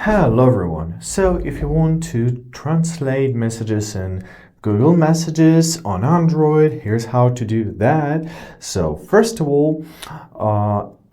Hello everyone. So if you want to translate messages in Google Messages on Android, here's how to do that. So first of all,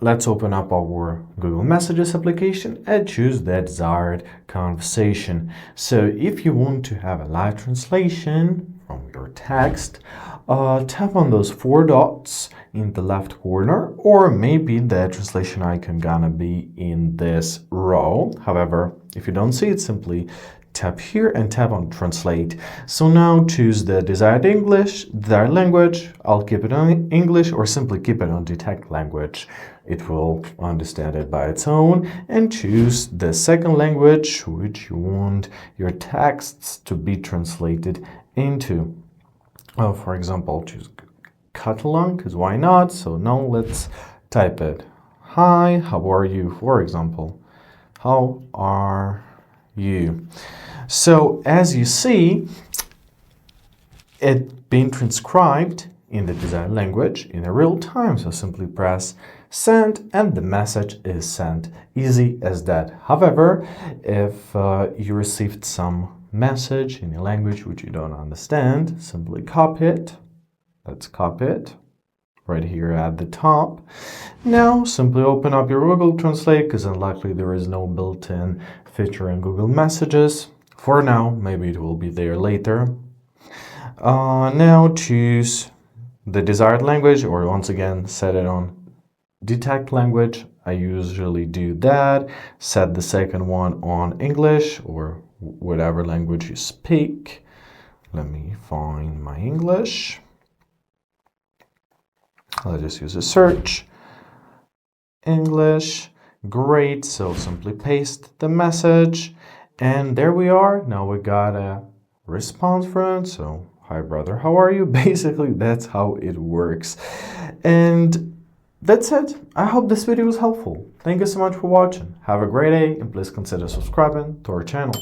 let's open up our Google Messages application and choose the desired conversation. So if you want to have a live translation from your text, tap on those four dots in the left corner, or maybe the translation icon gonna be in this row. However, if you don't see it, simply tap here and tap on translate. So now choose the desired language. I'll keep it on English, or simply keep it on detect language. It will understand it by its own. And choose the second language which you want your texts to be translated into. For example, choose Catalan, because why not? So now let's type it. Hi, how are you? For example, how are you? So as you see, it being transcribed in the desired language in a real time. So simply press send and the message is sent. Easy as that. However, if you received some message in a language which you don't understand, simply copy it. Let's copy it right here at the top. Now simply open up your Google Translate, because unlikely there is no built-in feature in Google Messages. For now, maybe it will be there later. Now choose the desired language, or once again set it on detect language. I usually do that. Set the second one on English or whatever language you speak. Let me find my English. I'll just use a search. English. Great. So simply paste the message. And there we are. Now we got a response from it. So, hi brother, how are you? Basically, that's how it works. And that's it. I hope this video was helpful. Thank you so much for watching. Have a great day, and please consider subscribing to our channel.